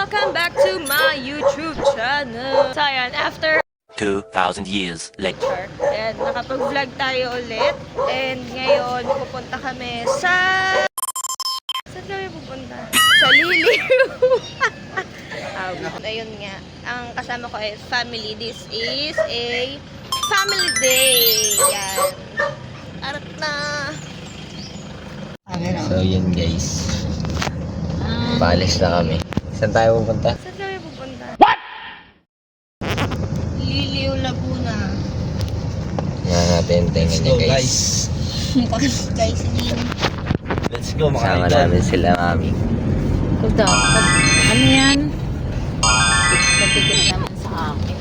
welcome back to my YouTube channel. So ayan, after 2,000 years later. and nakapag-vlog tayo ulit. And ngayon, pupunta kami sa... Saan kami pupunta? Sa Liliw. Ayun nga, ang kasama ko ay family. This is a family day. Yan. Arat na. So yun guys, paalis na kami. Saan tayo pupunta? Saan kami pupunta? What? Liliw, Laguna. Yan natin yung tenga niya guys. Guys, Let's go mga Sama namin sila mami. Ano yan? Nagpikit naman sa akin.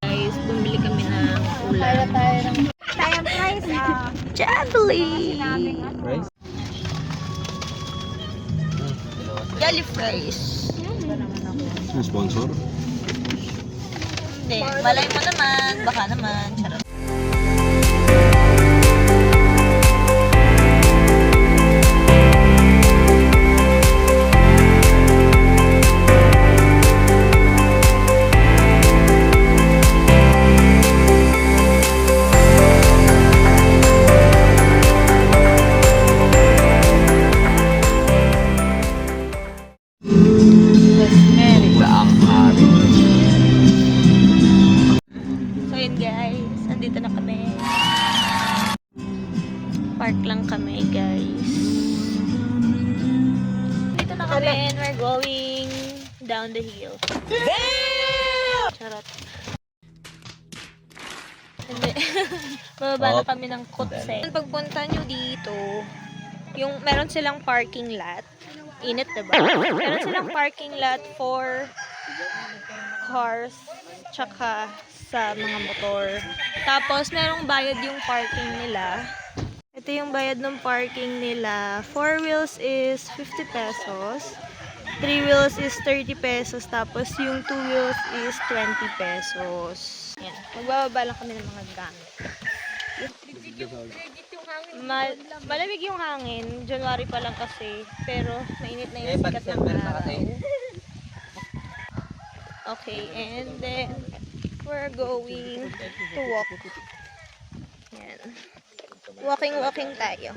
guys, bumili kami ng ulam. Tayang price Jelly! Rice? Jelly fries. Sponsor? Hindi, malay mo naman. Baka naman. Charot. Daang hari. So yun guys, andito na kami. Park lang kami guys. Dito na kami and we're going down the hill. Charot. Hindi. Bababa na kami ng kotse. Pagpunta nyo dito, yung meron silang parking lot. Init, diba? Meron silang parking lot for cars tsaka sa mga motor. Tapos, merong bayad yung parking nila. Ito yung bayad ng parking nila. 4 wheels is 50 pesos. 3 wheels is 30 pesos. Tapos, yung 2 wheels is 20 pesos. Yan. Magbababa lang kami ng mga gamit. Malamig yung hangin. January pa lang kasi. Pero, mainit na yung sikat ng araw. Okay, and then we're going to walk. Yan. Walking tayo.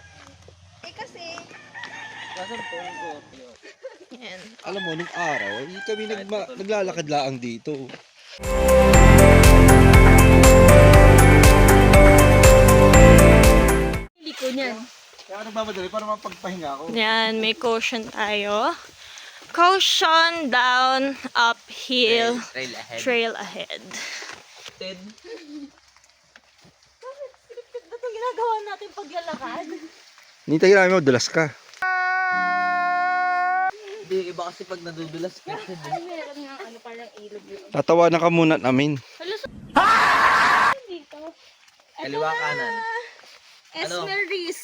Yan. Alam mo, nung araw, hindi kami naglalakad laang dito. Hindi ko niyan. Kaya nagmamadali para mapagpahinga ako. Yan, may caution tayo. Caution down, uphill, Trail ahead. trail ahead. Ito ginagawa natin paglalakad. Nintay namin madulas ka. Hindi, iba kasi pag nadudulas ka. meron nga parang ilog yun. Tatawanan ka muna namin. Dito. Kaliwa kanan. Esmeris.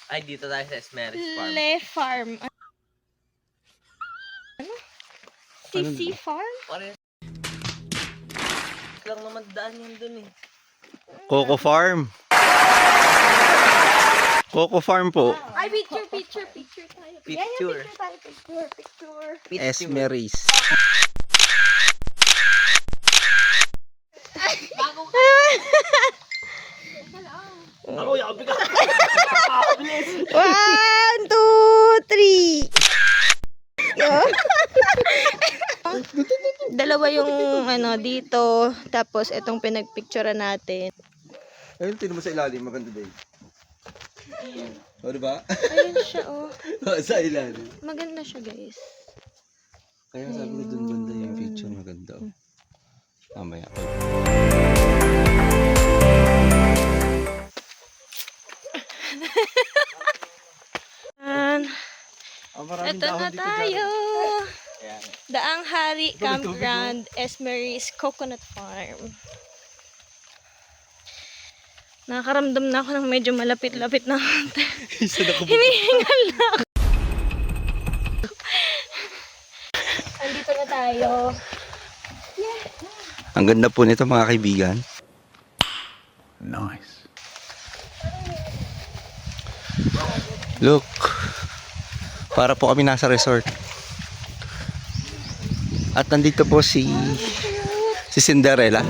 Ay, dito tayo sa Esmeris Farm. Le Farm. Ano? CC Farm? Pare. Lang naman daan yan dun eh. Coco Farm. Coco Farm po. Ay, picture tayo. Picture. Picture. Esmeris. Ako, yabi ka. 1, 2, 3. Dalawa yung ano dito, tapos itong pinagpicturean natin. Ayun, tinan mo sa ilalim, maganda din. O, diba? Ayun siya, oh. Sa ilalim. Maganda siya, guys. Kaya sabi ko dun banda yung picture, maganda. Mamaya. Ito na tayo. Daang Hari Campground, Esmeris Coconut Farm. Nakakaramdam na ako ng medyo malapit-lapit na. Isa na Hinihingal na ako. na tayo. Ang ganda po nito mga kaibigan. Look. Para po kami nasa resort. At nandito po si Cinderella.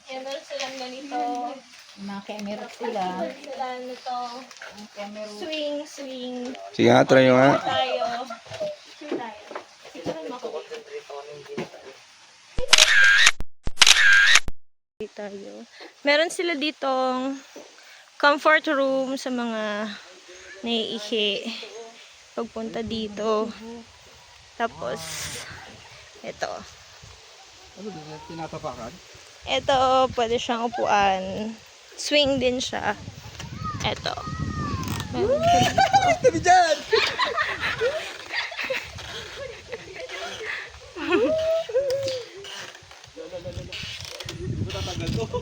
Yan, meron silang ganito. Mga camera sila. Meron sila nito. Swing. Sige nga, try nyo nga. Tayo. Swing tayo. Siguro makuha. Tayo. Meron sila ditong comfort room sa mga naiihi pagpunta dito. Tapos, ito. Ano ba? Tinatapakan? Ito, pwede siyang upuan. Swing din siya. Ito. Meron siya dito. Tabi dyan!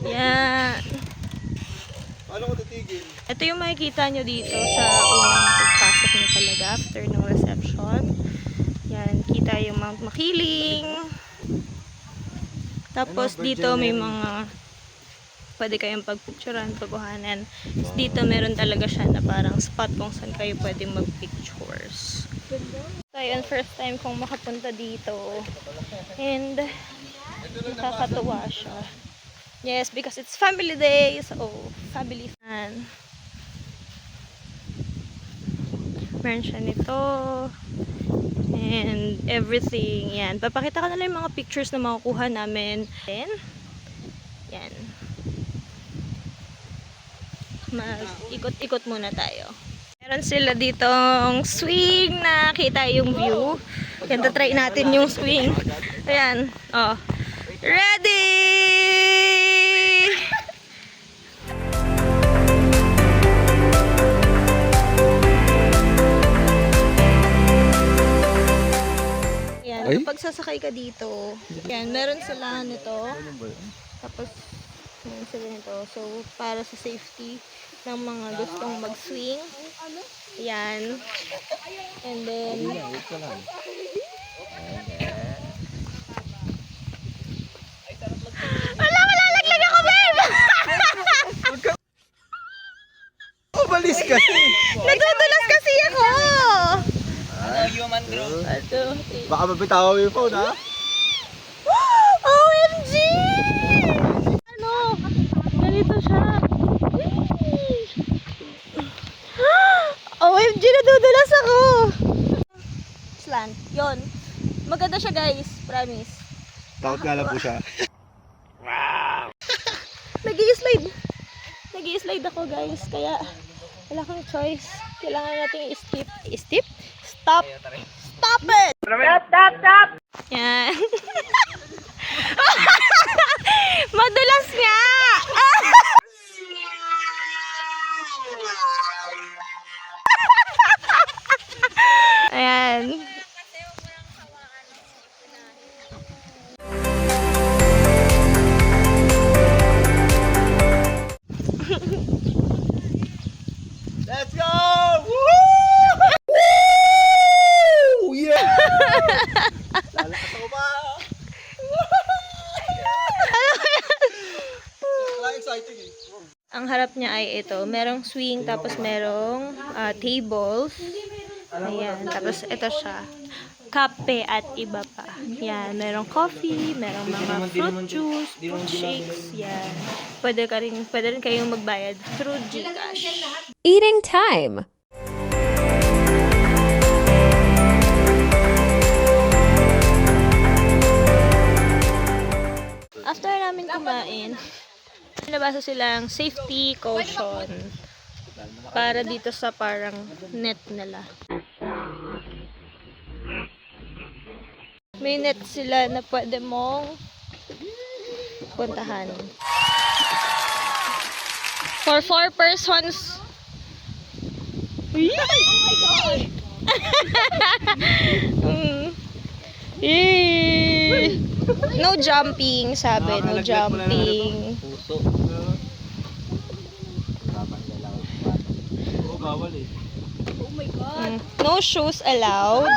Yan. Paano ko titigil? Ito yung makikita nyo dito sa unang pagpasok nyo talaga after ng reception. Yan, kita yung Mount Makiling. Tapos dito may mga pwede kayong pagpicturean, pagkuhanan. Tapos dito meron talaga siya na parang spot kung saan kayo pwede magpictures. So yun, first time kong makapunta dito. And nakakatuwa siya. Yes, because it's family day. So, family fun. Meron siya nito. And everything. Yan. Papakita ko na lang yung mga pictures na makukuha namin. Then, yan. Mag-ikot-ikot muna tayo. Meron sila ditong swing na kita yung view. Yan, try natin yung swing. Ayan. Oh. Ready! Yan, Ay? kapag sasakay ka dito, yan, meron sila nito. Tapos, meron sila nito. So, para sa safety ng mga gustong mag-swing. Yan. And then, wala, malalaglag ako, babe! Umalis kasi! Nadudulas kasi ako! Human drone. Baka mabitawan mo yung phone, ha? OMG! Ano? Ganito siya. OMG, nadudulas ako! Slant. Yon. Maganda siya, guys. Promise. Takot nga lang po siya. Nag-i-slide. Nag-i-slide ako, guys. Kaya, wala kang choice. Kailangan natin i-skip. I-skip? Stop! Stop it! Stop! Yan. Madulas nga! Ayan. Let's go! Woo! Woo! Yeah! Lalakas ako ba? Wala exciting eh. Ang harap niya ay ito. Merong swing, tapos merong tables. Ayan. Tapos ito siya. kape at iba pa. Yan, merong coffee, merong mga fruit juice, fruit shakes, yan. Pwede rin kayong magbayad through GCash. Eating time. After namin kumain, nabasa silang safety caution para dito sa parang net nila. May net sila na pwede mong puntahan. For 4 persons. Oh my God! No jumping, sabi. No jumping. Puso. Bawal eh. No shoes allowed.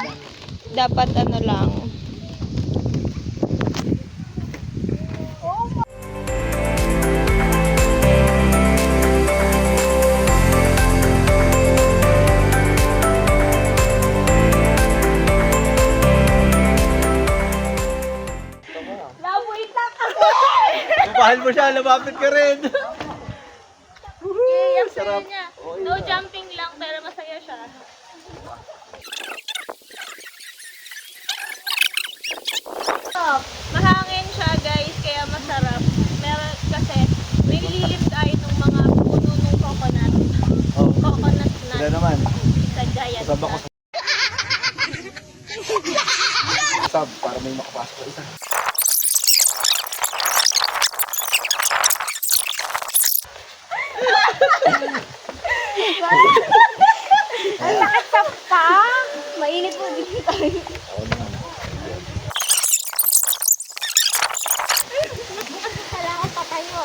Dapat ano lang. Mahal mo siya, lumapit ka rin. Sarap. No jumping lang, pero masaya siya. Mahangin siya, guys, kaya masarap. Meron kasi may lilim tayo ng mga puno ng coconut. Coconut nut. Wala naman. Sa giant Sab ako nut. Sab, para may makapasok ko isa. Ang sakit sa pa! Mainit po dito tayo. Kailangan patay mo.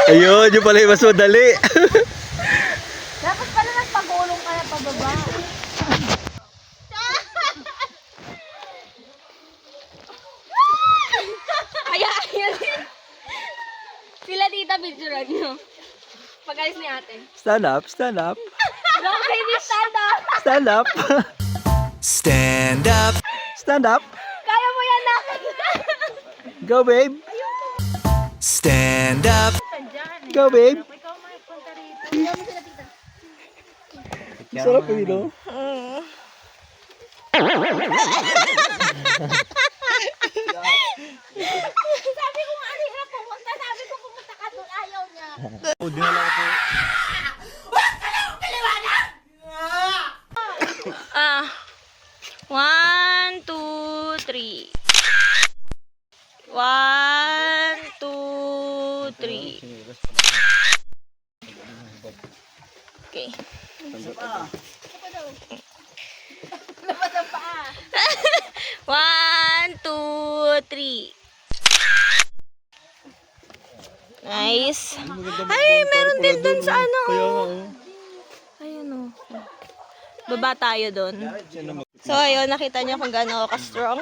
Ayun, yung pala yung mas madali. Dapat pala nagpagulong kaya pababa. Kaya yun. Sila tita picture nyo. Pag-alis ni ate. Stand up, stand up. Long baby, stand up! Stand up. Stand up. Stand up. Kaya mo yan, nak! Go, babe. Stand up. Go, babe. Sarap yun, no? Sabi ko nga, hirap pumunta. Sabi ko pumunta ka doon. Ayaw niya. Ah. 1, 2, 3. 1, 2, 3. Okay. One, two, three. Nice. Ay, meron din dun sa ano. Ayun o. Baba tayo dun. So, ayun, nakita niyo kung gaano ako ka-strong.